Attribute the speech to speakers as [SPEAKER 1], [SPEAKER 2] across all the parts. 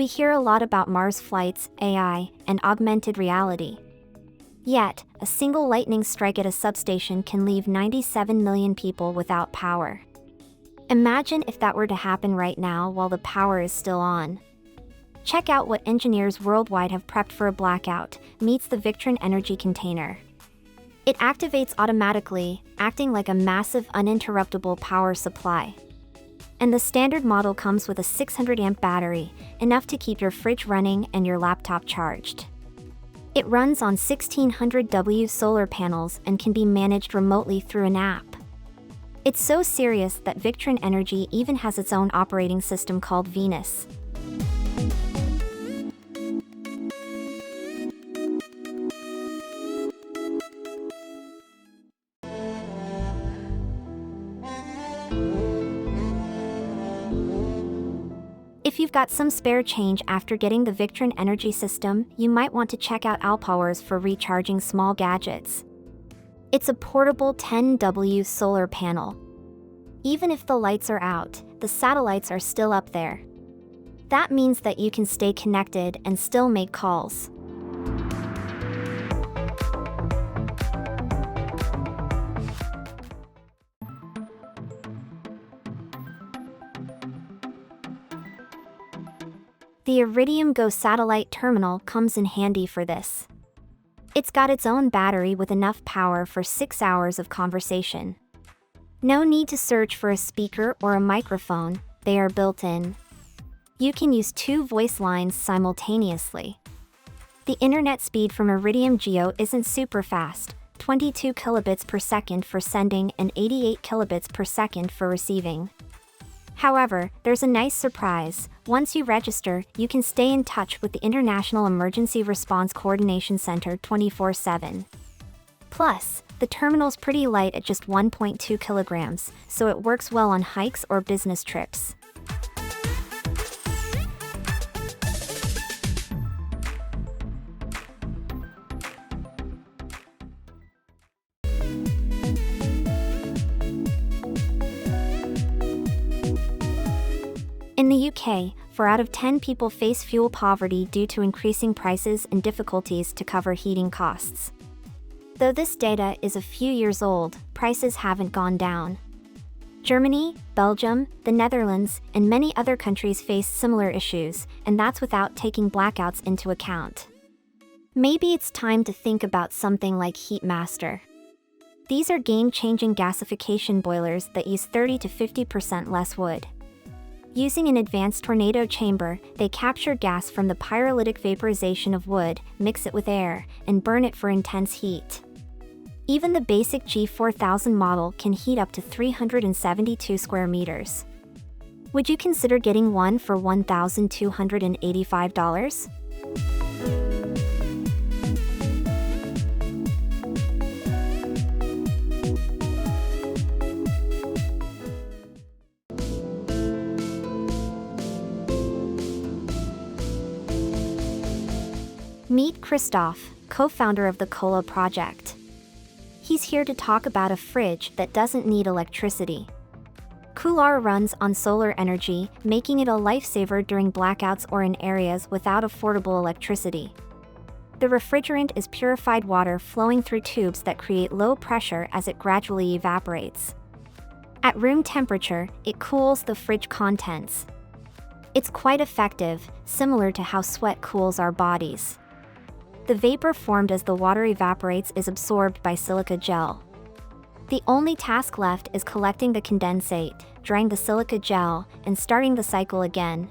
[SPEAKER 1] We hear a lot about Mars flights, AI, and augmented reality. Yet, a single lightning strike at a substation can leave 97 million people without power. Imagine if that were to happen right now while the power is still on. Check out what engineers worldwide have prepped for a blackout. Meets the Victron Energy container. It activates automatically, acting like a massive uninterruptible power supply. And the standard model comes with a 600-amp battery, enough to keep your fridge running and your laptop charged. It runs on 1600W solar panels and can be managed remotely through an app. It's so serious that Victron Energy even has its own operating system called Venus. If you've got some spare change after getting the Victron Energy system, you might want to check out Alpowers for recharging small gadgets. It's a portable 10W solar panel. Even if the lights are out, the satellites are still up there. That means that you can stay connected and still make calls. The Iridiam Go satellite terminal comes in handy for this. It's got its own battery with enough power for 6 hours of conversation. No need to search for a speaker or a microphone, they are built in. You can use 2 voice lines simultaneously. The internet speed from Iridium Geo isn't super fast, 22 kilobits per second for sending and 88 kilobits per second for receiving. However, there's a nice surprise. Once you register, you can stay in touch with the International Emergency Response Coordination Center 24/7. Plus, the terminal's pretty light at just 1.2 kilograms, so it works well on hikes or business trips. In the UK, 4 out of 10 people face fuel poverty due to increasing prices and difficulties to cover heating costs. Though this data is a few years old, prices haven't gone down. Germany, Belgium, the Netherlands, and many other countries face similar issues, and that's without taking blackouts into account. Maybe it's time to think about something like Heatmaster. These are game-changing gasification boilers that use 30 to 50% less wood. Using an advanced tornado chamber, they capture gas from the pyrolytic vaporization of wood, mix it with air, and burn it for intense heat. Even the basic G4000 model can heat up to 372 square meters. Would you consider getting one for $1,285? Meet Christoph, co-founder of the Coolar project. He's here to talk about a fridge that doesn't need electricity. Coolar runs on solar energy, making it a lifesaver during blackouts or in areas without affordable electricity. The refrigerant is purified water flowing through tubes that create low pressure as it gradually evaporates. At room temperature, it cools the fridge contents. It's quite effective, similar to how sweat cools our bodies. The vapor formed as the water evaporates is absorbed by silica gel. The only task left is collecting the condensate, drying the silica gel, and starting the cycle again.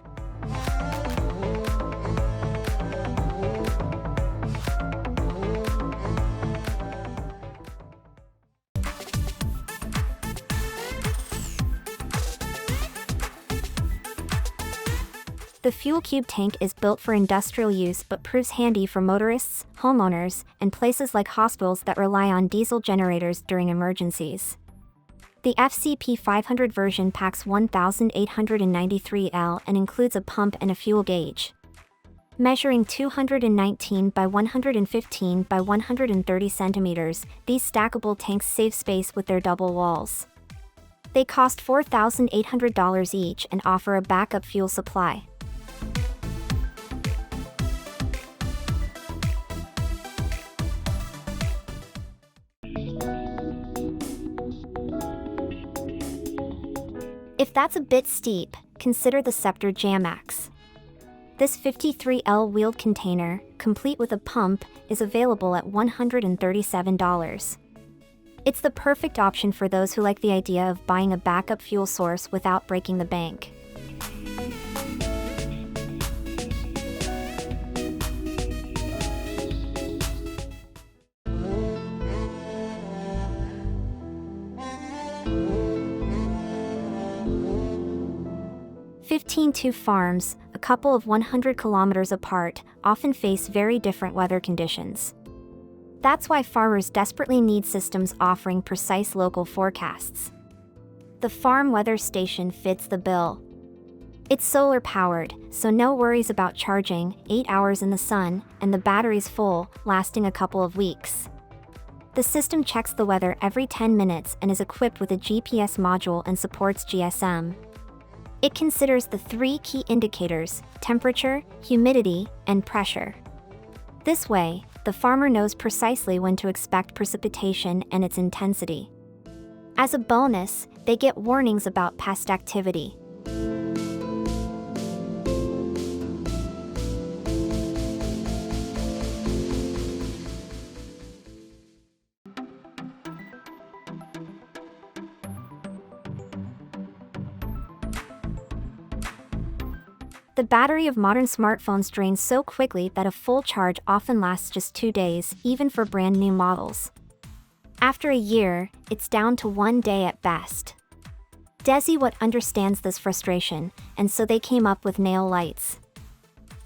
[SPEAKER 1] The fuel cube tank is built for industrial use but proves handy for motorists, homeowners, and places like hospitals that rely on diesel generators during emergencies. The FCP 500 version packs 1,893 L and includes a pump and a fuel gauge. Measuring 219 by 115 by 130 centimeters, these stackable tanks save space with their double walls. They cost $4,800 each and offer a backup fuel supply. If that's a bit steep, consider the Scepter Jamax. This 53L wheeled container, complete with a pump, is available at $137. It's the perfect option for those who like the idea of buying a backup fuel source without breaking the bank. Two farms, a couple of 100 kilometers apart, often face very different weather conditions. That's why farmers desperately need systems offering precise local forecasts. The farm weather station fits the bill. It's solar powered, so no worries about charging, 8 hours in the sun, and the battery's full, lasting a couple of weeks. The system checks the weather every 10 minutes and is equipped with a GPS module and supports GSM. It considers the 3 key indicators: temperature, humidity, and pressure. This way, the farmer knows precisely when to expect precipitation and its intensity. As a bonus, they get warnings about pest activity. The battery of modern smartphones drains so quickly that a full charge often lasts just 2 days, even for brand new models. After a year, it's down to 1 day at best. Desiwatt understands this frustration, and so they came up with Nowlights.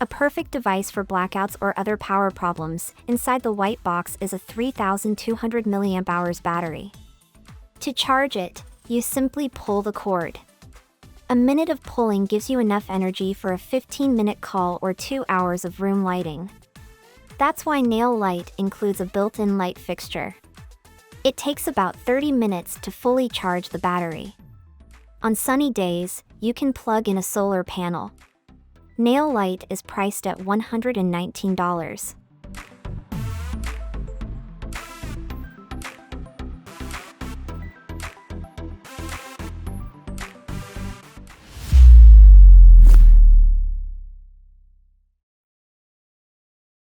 [SPEAKER 1] A perfect device for blackouts or other power problems. Inside the white box is a 3,200 mAh battery. To charge it, you simply pull the cord. A minute of pulling gives you enough energy for a 15-minute call or 2 hours of room lighting. That's why Nowlight includes a built-in light fixture. It takes about 30 minutes to fully charge the battery. On sunny days, you can plug in a solar panel. Nowlight is priced at $119.